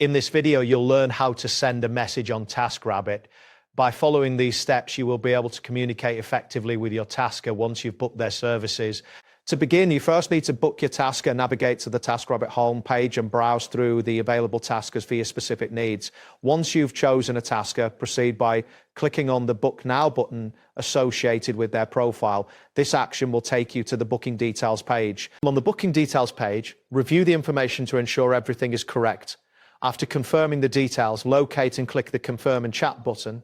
In this video, you'll learn how to send a message on Taskrabbit. By following these steps, you will be able to communicate effectively with your tasker once you've booked their services. To begin, you first need to book your tasker, navigate to the Taskrabbit homepage and browse through the available taskers for your specific needs. Once you've chosen a tasker, proceed by clicking on the Book Now button associated with their profile. This action will take you to the booking details page. On the booking details page, review the information to ensure everything is correct. After confirming the details, locate and click the Confirm and Chat button.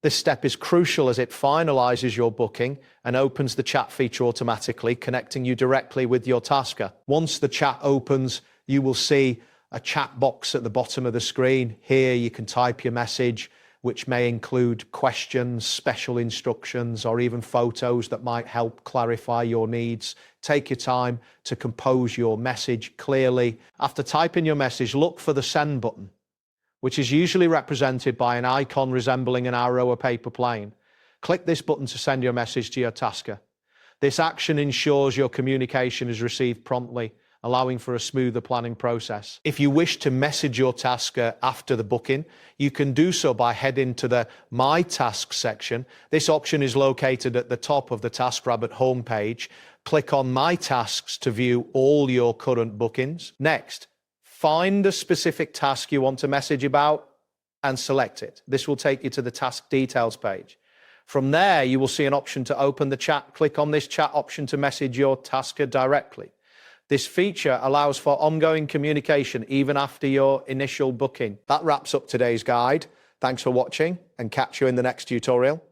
This step is crucial as it finalizes your booking and opens the chat feature automatically, connecting you directly with your tasker. Once the chat opens, you will see a chat box at the bottom of the screen. Here you can type your message, which may include questions, special instructions, or even photos that might help clarify your needs. Take your time to compose your message clearly. After typing your message, look for the Send button, which is usually represented by an icon resembling an arrow or paper plane. Click this button to send your message to your tasker. This action ensures your communication is received promptly, allowing for a smoother planning process. If you wish to message your tasker after the booking, you can do so by heading to the My Tasks section. This option is located at the top of the Taskrabbit homepage. Click on My Tasks to view all your current bookings. Next, find a specific task you want to message about and select it. This will take you to the task details page. From there, you will see an option to open the chat. Click on this chat option to message your tasker directly. This feature allows for ongoing communication even after your initial booking. That wraps up today's guide. Thanks for watching and catch you in the next tutorial.